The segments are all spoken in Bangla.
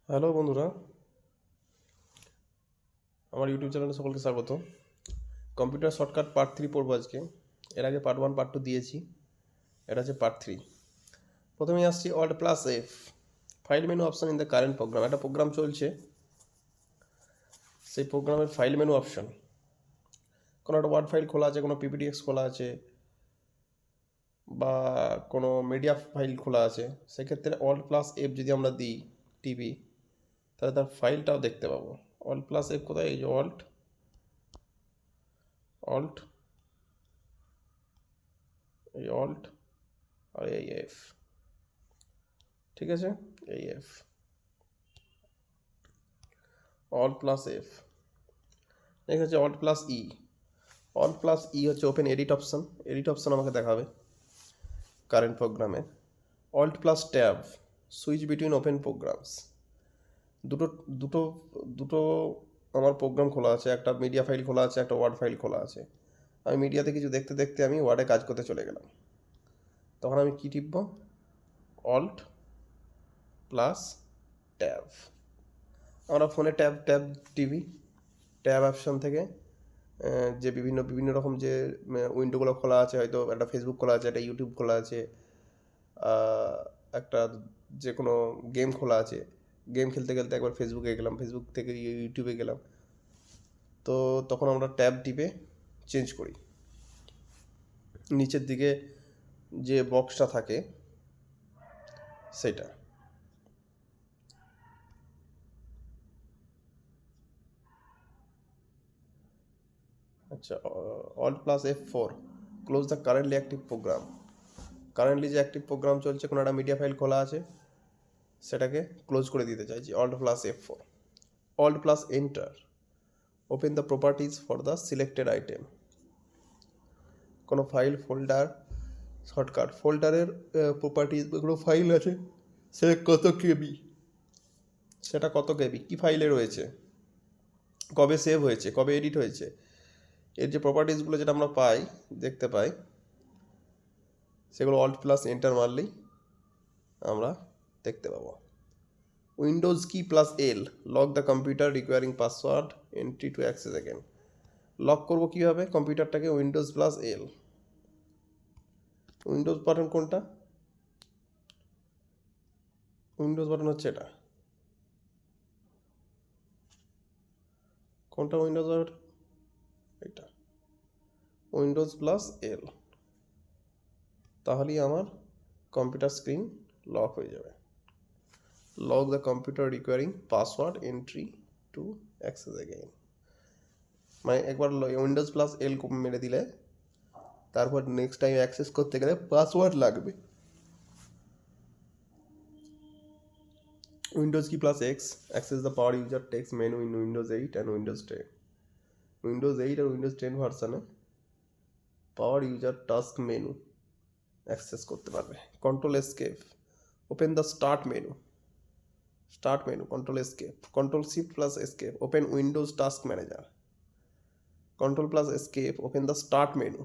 হ্যালো বন্ধুরা, আমার ইউটিউব চ্যানেলে সকলকে স্বাগত। কম্পিউটার শর্টকাট পার্ট 3 পড়বো আজকে। এর আগে পার্ট 1 পার্ট 2 দিয়েছি, এটা হচ্ছে পার্ট 3। প্রথমে আসছি Alt+F, file menu option in the current program. একটা প্রোগ্রাম চলছে, সেই প্রোগ্রামের ফাইল মেনু অপশন। কোনো একটা ওয়ার্ড ফাইল খোলা আছে, কোনো পিপিটিএক্স খোলা আছে, বা কোনো মিডিয়া ফাইল খোলা আছে, সেক্ষেত্রে Alt+F যদি আমরা দিই টিপি, তাহলে তার ফাইলটাও দেখতে পাবো। Alt+F কোথায়? এই যে অল্ট অল্ট এই অল্ট আর এই এফ, ঠিক আছে? এই এফ, Alt+F। নেক্সট হচ্ছে Alt+E। Alt+E হচ্ছে open edit option. Edit option আমাকে দেখাবে কারেন্ট প্রোগ্রামে। Alt+Tab, switch between open programs. দুটো দুটো দুটো আমার প্রোগ্রাম খোলা আছে, একটা মিডিয়া ফাইল খোলা আছে, একটা ওয়ার্ড ফাইল খোলা আছে। আমি মিডিয়াতে কিছু দেখতে দেখতে আমি ওয়ার্ডে কাজ করতে চলে গেলাম। তখন আমি কি টিপব? Alt+Tab। আমরা ফোনে tab tab TV tab option থেকে যে বিভিন্ন বিভিন্ন রকম যে উইন্ডোগুলো খোলা আছে, হয়তো একটা ফেসবুক খোলা আছে, একটা ইউটিউব খোলা আছে, একটা যে কোনো গেম খোলা আছে, গেম খেলতে খেলতে একবার ফেসবুকে গেলাম, ফেসবুক থেকে ইউটিউবে গেলাম, তো তখন আমরা ট্যাব টিপে চেঞ্জ করি। নিচের দিকে যে বক্সটা থাকে সেটা। আচ্ছা, Alt+F4, close the currently active program. Currently যে অ্যাক্টিভ প্রোগ্রাম চলছে, কোনো একটা মিডিয়া ফাইল খোলা আছে, সেটাকে ক্লোজ করে দিতে চাইছি। Alt+F4। Alt+Enter, open the properties for the selected item. কোনো ফাইল ফোল্ডার শর্টকাট ফোল্ডারের প্রপার্টিজ, কোনো ফাইল আছে, সে কত কেবি, সেটা কত কেবি, কী ফাইলে রয়েছে, কবে সেভ হয়েছে, কবে এডিট হয়েছে, এর যে প্রপার্টিজগুলো যেটা আমরা পাই, দেখতে পাই, সেগুলো Alt+Enter মারলেই আমরা দেখতে পাবো। Windows key plus L, lock the computer recurring password entry to access again. Lock করবো কীভাবে কম্পিউটারটাকে? Windows+L। উইন্ডোজ বাটন কোনটা? উইন্ডোজ বাটন হচ্ছে এটা। কোনটা উইন্ডোজ বাটন? এটা Windows+L। তাহলেই আমার কম্পিউটার স্ক্রিন লক হয়ে যাবে। Lock the computer recurring password entry to access again, মানে একবার Windows+L মেরে দিলে তারপর নেক্সট টাইম অ্যাক্সেস করতে গেলে পাসওয়ার্ড লাগবে। Windows key plus X, access the power user text menu in Windows 8 and Windows 10। Windows 8 আর উইন্ডোজ 10 ভার্সানে power user task menu access করতে পারবে। Control escape, open the start menu. Start menu, control escape, control shift plus escape, open Windows task manager. Control plus escape, open the start menu.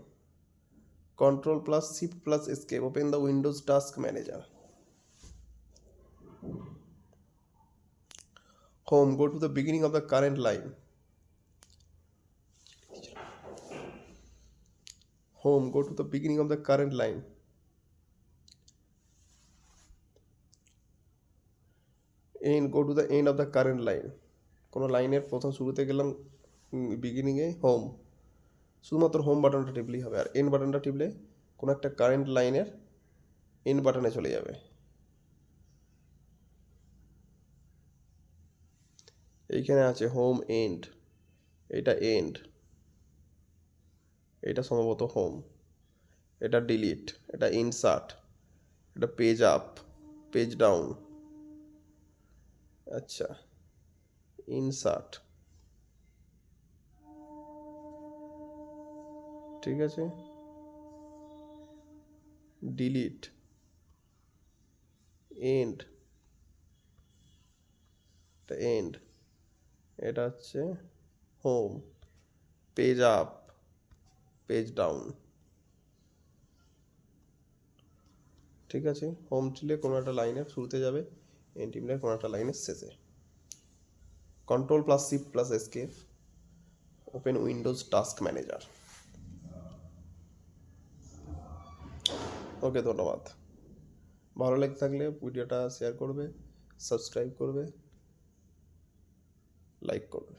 Control plus shift plus escape, open the Windows task manager. Home, go to the beginning of the current line. Home, go to the beginning of the current line. End, go to the end of the current line. কোনো লাইনের প্রথম শুরুতে গেলাম, বিগিনিংয়ে হোম, শুধুমাত্র হোম বাটনটা টিপলেই হবে। আর এন্ড বাটনটা টিপলে কোনো একটা কারেন্ট লাইনের এন্ড বাটনে চলে যাবে। এইখানে আছে হোম এন্ড, এটা এন্ড, এটা সম্ভবত হোম, এটা ডিলিট, এটা ইনসার্ট, এটা পেজ আপ, পেজ ডাউন, আচ্ছা ইনসার্ট, ঠিক আছে, ডিলিট, এন্ড, এটা এন্ড, এটা হচ্ছে home, page up, page down, ঠিক আছে। হোম টিপলে কোনো একটা লাইনের শুরুতে যাবে, এন্ড টিপলে কোনো একটা লাইনের শেষে। Control plus shift plus escape, open Windows task manager. Okay, ধন্যবাদ। ভালো লেগে থাকলে ভিডিওটা শেয়ার করবে, সাবস্ক্রাইব করবে, লাইক করবে।